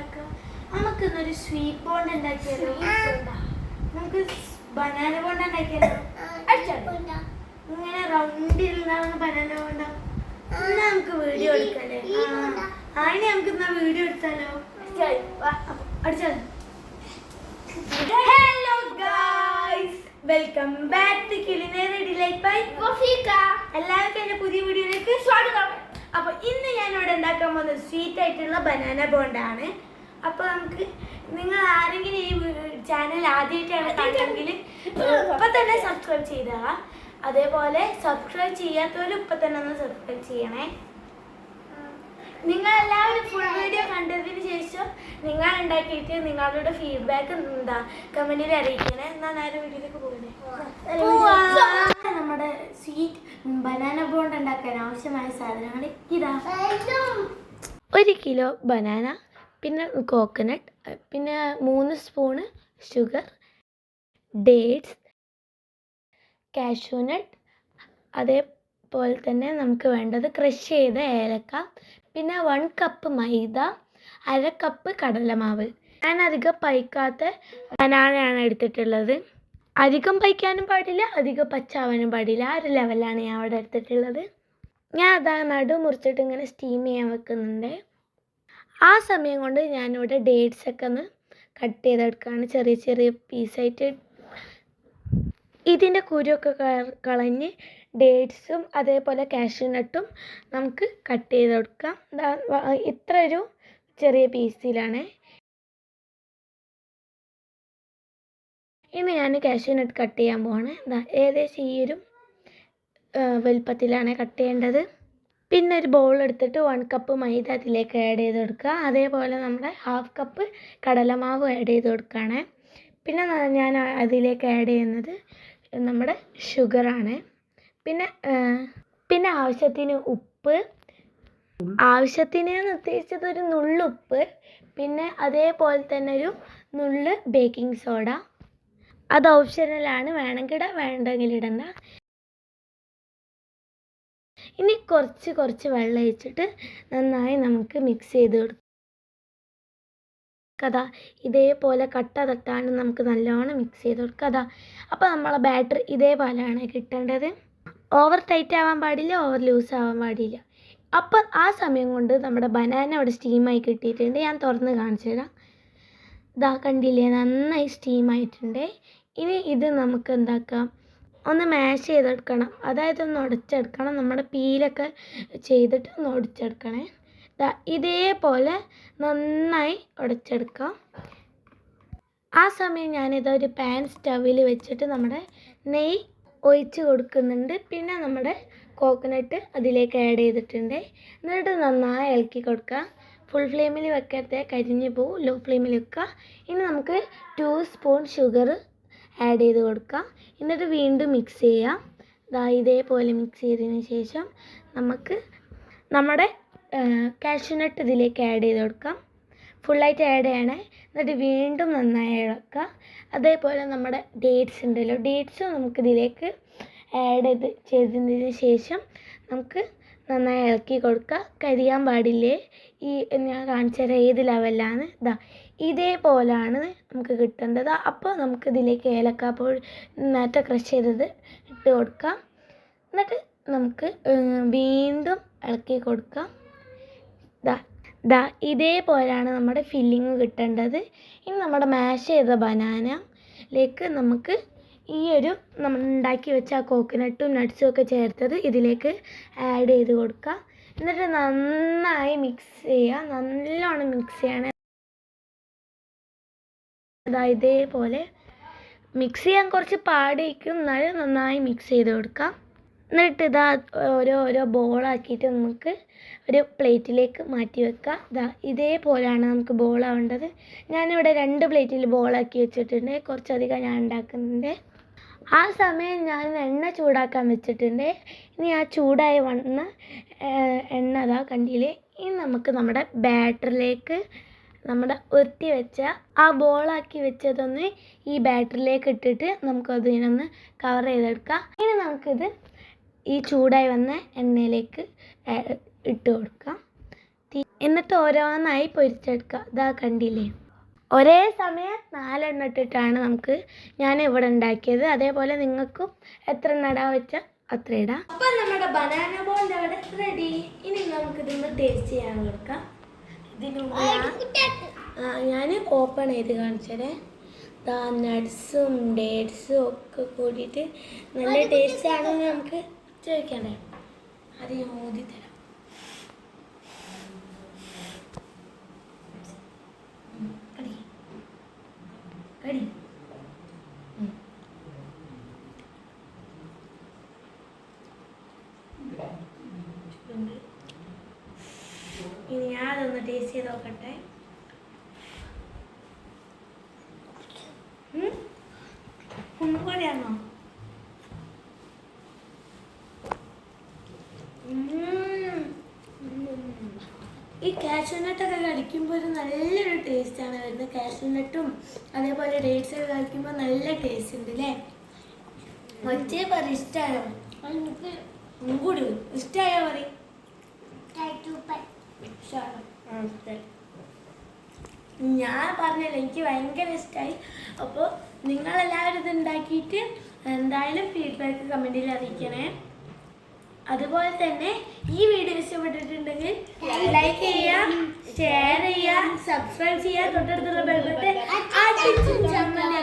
ഉണ്ടാക്കാം. നമുക്കിന്നൊരു sweet bond ഉണ്ടാക്കിയാലോ? നമുക്ക് ബനാന ബോണ്ട് ഉണ്ടാക്കിയാലോ? ഇങ്ങനെ റൗണ്ടിലുണ്ടാവുന്ന ബനാന ബോണ്ട. ഇന്ന് നമുക്ക് വീഡിയോ എടുക്കല്ലേ? അതിന് നമുക്ക് ഇന്നാ വീഡിയോ എടുത്താലോ? അടിച്ചാലോ? Hello guys, welcome back to culinary delight by Wafeeqa. എല്ലാവർക്കും എൻ്റെ പുതിയ വീഡിയോയിലേക്ക് സ്വാഗതം. അപ്പോൾ ഇന്ന് ഞാൻ ഇവിടെ ഉണ്ടാക്കാൻ പോകുന്നത് സ്വീറ്റ് ആയിട്ടുള്ള ബനാന ബോണ്ടാണ്. അപ്പോൾ നമുക്ക് നിങ്ങൾ ആരെങ്കിലും ഈ ചാനൽ ആദ്യമായിട്ടാണ് കാണുമെങ്കിൽ ഇപ്പം തന്നെ സബ്സ്ക്രൈബ് ചെയ്താൽ, അതേപോലെ സബ്സ്ക്രൈബ് ചെയ്യാത്തവരും ഇപ്പം തന്നെ ഒന്ന് സബ്സ്ക്രൈബ് ചെയ്യണേ. നിങ്ങളെല്ലാവരും ഫുൾ വീഡിയോ കണ്ടതിന് ശേഷം നിങ്ങൾ ഉണ്ടാക്കിയിട്ട് നിങ്ങളുടെ ഫീഡ്ബാക്ക് എന്താ കമന്റിൽ അറിയിക്കണേ. എന്നാൽ നേരെ വീഡിയോയിലേക്ക് പോകണേ. നമ്മുടെ സ്വീറ്റ് ബനാന ബോണ്ട് ഉണ്ടാക്കാൻ ആവശ്യമായ സാധനങ്ങൾ ഇതാ: 1 കിലോ ബനാന, പിന്നെ കോക്കനട്ട്, പിന്നെ 3 സ്പൂണ് ഷുഗർ, ഡേറ്റ്സ്, കാഷ്യൂനട്ട്, അതേപോലെ തന്നെ നമുക്ക് വേണ്ടത് ക്രഷ് ചെയ്ത ഏലക്ക, പിന്നെ 1 കപ്പ് മൈദ, 1/2 കപ്പ് കടലമാവ്. ഞാൻ അധികം പൈക്കാത്ത ബനാനയാണ് എടുത്തിട്ടുള്ളത്. അധികം പൈക്കാനും പാടില്ല, അധികം പച്ചാവാനും പാടില്ല. ആ ഒരു ലെവലാണ് ഞാൻ അവിടെ എടുത്തിട്ടുള്ളത്. ഞാൻ അതാ നടു മുറിച്ചിട്ട് ഇങ്ങനെ സ്റ്റീം ചെയ്യാൻ വെക്കുന്നുണ്ട്. ആ സമയം കൊണ്ട് ഞാനിവിടെ ഡേറ്റ്സൊക്കെ ഒന്ന് കട്ട് ചെയ്തെടുക്കുകയാണ്, ചെറിയ ചെറിയ പീസായിട്ട്. ഇതിൻ്റെ കുരുവൊക്കെ കളഞ്ഞ് ഡേറ്റ്സും അതേപോലെ കാഷ്യൂനട്ടും നമുക്ക് കട്ട് ചെയ്തെടുക്കാം. ഇത്ര ഒരു ചെറിയ പീസിലാണ്. ഇനി ഞാൻ കാഷ്യൂനട്ട് കട്ട് ചെയ്യാൻ പോവാണ്. ഏകദേശം ഈ ഒരു വലുപ്പത്തിലാണ് കട്ട് ചെയ്യേണ്ടത്. പിന്നെ ഒരു ബൗൾ എടുത്തിട്ട് 1 കപ്പ് മൈദ അതിലേക്ക് ആഡ് ചെയ്ത് കൊടുക്കുക. അതേപോലെ നമ്മുടെ 1/2 കപ്പ് കടലമാവ് ആഡ് ചെയ്ത് കൊടുക്കുകയാണ്. പിന്നെ ഞാൻ അതിലേക്ക് ആഡ് ചെയ്യുന്നത് നമ്മുടെ ഷുഗറാണ്. പിന്നെ ആവശ്യത്തിന് ഉപ്പ്, ആവശ്യത്തിന് ഉദ്ദേശിച്ചത് ഒരു നുള്ളുപ്പ്, പിന്നെ അതേപോലെ തന്നെ ഒരു നുള്ള് ബേക്കിംഗ് സോഡ. അത് ഓപ്ഷണലാണ്, വേണമെങ്കിൽ ഇടാം, വേണ്ടെങ്കിൽ ഇടണ്ട. ഇനി കുറച്ച് വെള്ളം ഒഴിച്ചിട്ട് നന്നായി നമുക്ക് മിക്സ് ചെയ്ത് കൊടുക്കാം. ഇതേപോലെ കട്ട തട്ടാണ് നമുക്ക് നല്ലോണം മിക്സ് ചെയ്ത് കൊടുക്കുക. അപ്പോൾ നമ്മളെ ബാറ്റർ ഇതേപോലെയാണ് കിട്ടേണ്ടത്. ഓവർ ടൈറ്റ് ആവാൻ പാടില്ല, ഓവർ ലൂസ് ആവാൻ പാടില്ല. അപ്പം ആ സമയം കൊണ്ട് നമ്മുടെ ബനാന അവിടെ സ്റ്റീമായി കിട്ടിയിട്ടുണ്ട്. ഞാൻ തുറന്ന് കാണിച്ചു തരാം. കണ്ടില്ലേ, നന്നായി സ്റ്റീമായിട്ടുണ്ട്. ഇനി ഇത് നമുക്ക് എന്താക്കാം, ഒന്ന് മാഷ് ചെയ്തെടുക്കണം. അതായത് ഒന്ന് ഉടച്ചെടുക്കണം. നമ്മുടെ പീലൊക്കെ ചെയ്തിട്ട് ഒന്ന് ഉടച്ചെടുക്കണേ. ഇതേപോലെ നന്നായി ഉടച്ചെടുക്കാം. ആ സമയം ഞാനിതൊരു പാൻ സ്റ്റവിൽ വെച്ചിട്ട് നമ്മുടെ നെയ്യ് ഒഴിച്ച് കൊടുക്കുന്നുണ്ട്. പിന്നെ നമ്മുടെ കോക്കനട്ട് അതിലേക്ക് ആഡ് ചെയ്തിട്ടുണ്ട്. എന്നിട്ട് നന്നായി ഇളക്കി കൊടുക്കുക. ഫുൾ ഫ്ലെയിമിൽ വെക്കരുത്, കരിഞ്ഞു പോവും. ലോ ഫ്ലെയിമിൽ വെക്കുക. ഇനി നമുക്ക് 2 സ്പൂൺ ഷുഗർ ആഡ് ചെയ്ത് കൊടുക്കാം. എന്നിട്ട് വീണ്ടും മിക്സ് ചെയ്യാം. ഇതേപോലെ മിക്സ് ചെയ്തതിന് ശേഷം നമുക്ക് നമ്മുടെ കാഷ്യൂനട്ട് ഇതിലേക്ക് ആഡ് ചെയ്ത് കൊടുക്കാം. ഫുള്ളായിട്ട് ആഡ് ചെയ്യണേ. എന്നിട്ട് വീണ്ടും നന്നായി ഇളക്കുക. അതേപോലെ നമ്മുടെ ഡേറ്റ്സ് ഉണ്ടല്ലോ, ഡേറ്റ്സും നമുക്കിതിലേക്ക് ആഡ് ചെയ്തതിന് ശേഷം നമുക്ക് നന്നായി ഇളക്കി കൊടുക്കുക. കരിയാൻ പാടില്ലേ. ഞാൻ കാണിച്ചു തരാം ഏത് ലെവലിലാണ്. ഇതേപോലെയാണ് നമുക്ക് കിട്ടേണ്ടത്. അപ്പോൾ നമുക്കിതിലേക്ക് ഏലക്കാപ്പൊടി നേരത്തെ ക്രഷ് ചെയ്തത് ഇട്ട് കൊടുക്കാം. എന്നിട്ട് നമുക്ക് വീണ്ടും ഇളക്കി കൊടുക്കാം. ഇതേപോലെയാണ് നമ്മുടെ ഫില്ലിങ് കിട്ടേണ്ടത്. ഇനി നമ്മുടെ മാഷ് ചെയ്ത ബനാനയിലേക്ക് നമുക്ക് ഈ ഒരു നമ്മൾ ഉണ്ടാക്കി വെച്ച ആ കോക്കനട്ടും നട്ട്സും ഒക്കെ ചേർത്തത് ഇതിലേക്ക് ആഡ് ചെയ്ത് കൊടുക്കുക. എന്നിട്ട് നന്നായി മിക്സ് ചെയ്യുക. നല്ലോണം മിക്സ് ചെയ്യണം. ഇതേപോലെ മിക്സ് ചെയ്യാൻ കുറച്ച് പാടായിരിക്കും, എന്നാലും നന്നായി മിക്സ് ചെയ്ത് കൊടുക്കാം. എന്നിട്ട് ഓരോ ബോളാക്കിയിട്ട് നമുക്ക് ഒരു പ്ലേറ്റിലേക്ക് മാറ്റി വെക്കുക. ഇതേപോലെയാണ് നമുക്ക് ബോളാവേണ്ടത്. ഞാനിവിടെ 2 പ്ലേറ്റിൽ ബോളാക്കി വെച്ചിട്ടുണ്ട്. കുറച്ചധികം ഞാൻ ഉണ്ടാക്കുന്നുണ്ട്. ആ സമയം ഞാൻ എണ്ണ ചൂടാക്കാൻ വെച്ചിട്ടുണ്ട്. ഇനി ആ ചൂടായി വന്ന എണ്ണ കണ്ടില്ലേ. ഇനി നമുക്ക് നമ്മുടെ ബാറ്ററിലേക്ക് നമ്മുടെ ഉരുട്ടി വെച്ച ആ ബോളാക്കി വെച്ചതൊന്ന് ഈ ബാറ്ററിലേക്ക് ഇട്ടിട്ട് നമുക്കതിനൊന്ന് കവർ ചെയ്തെടുക്കാം. ഇനി നമുക്കിത് ഈ ചൂടായി വന്ന എണ്ണയിലേക്ക് ഇട്ട് കൊടുക്കാം. എന്നിട്ട് ഓരോന്നായി പൊരിച്ചെടുക്കുക. ഇതാ കണ്ടില്ലേ, ഒരേ സമയം 4 എണ്ണം ഇട്ടിട്ടാണ് ഞാൻ ഇവിടെ ഉണ്ടാക്കിയത്. അതേപോലെ നിങ്ങൾക്കും എത്ര എണ്ണം ഇടാൻ വെച്ചാൽ അത്ര ഇടാം. അപ്പം നമ്മുടെ ബനാന ബോളിൻ്റെ അവിടെ റെഡി. ഇനി നമുക്കിതൊന്ന് ടേസ്റ്റ് ചെയ്യാൻ കൊടുക്കാം. ഇതിന് ഞാൻ ഓപ്പൺ ചെയ്ത് കാണിച്ചതേ. നട്ട്സും ഡേറ്റ്സും ഒക്കെ കൂടിയിട്ട് നല്ല ടേസ്റ്റ് ആണെന്ന് നമുക്ക് ചോദിക്കണ്ടേ. അത് ഞാൻ ഊതി തരാം. കടി ഇനി ഞാനതൊന്ന് ടേസ്റ്റ് ചെയ്ത് നോക്കട്ടെ. ഒന്നുകൂടിയാണോ? ഈ കാഷ്യൂനട്ടൊക്കെ കഴിക്കുമ്പോൾ ഒരു നല്ലൊരു ടേസ്റ്റാണ് വരുന്നത്. കാഷ്യൂനട്ടും അതേപോലെ ഡേറ്റ്സൊക്കെ കഴിക്കുമ്പോൾ നല്ല ടേസ്റ്റ് ഉണ്ട് അല്ലേ? ഒറ്റേ പറ ഇഷ്ടമായോ? എനിക്ക് കൂടി ഇഷ്ടമായോ പറയും. ഞാൻ പറഞ്ഞല്ലോ എനിക്ക് ഭയങ്കര ഇഷ്ടമായി. അപ്പോൾ നിങ്ങളെല്ലാവരും ഇത് ഉണ്ടാക്കിയിട്ട് എന്തായാലും ഫീഡ്ബാക്ക് കമൻറ്റിൽ അറിയിക്കണേ. അതുപോലെ തന്നെ ഈ വീഡിയോ ഇഷ്ടപ്പെട്ടിട്ടുണ്ടെങ്കിൽ ലൈക്ക് ചെയ്യുക, ഷെയർ ചെയ്യുക, സബ്സ്ക്രൈബ് ചെയ്യുക, തൊട്ടടുത്തുള്ള ബെൽ ബട്ടൺ അടിച്ച് ചമ്മന്തി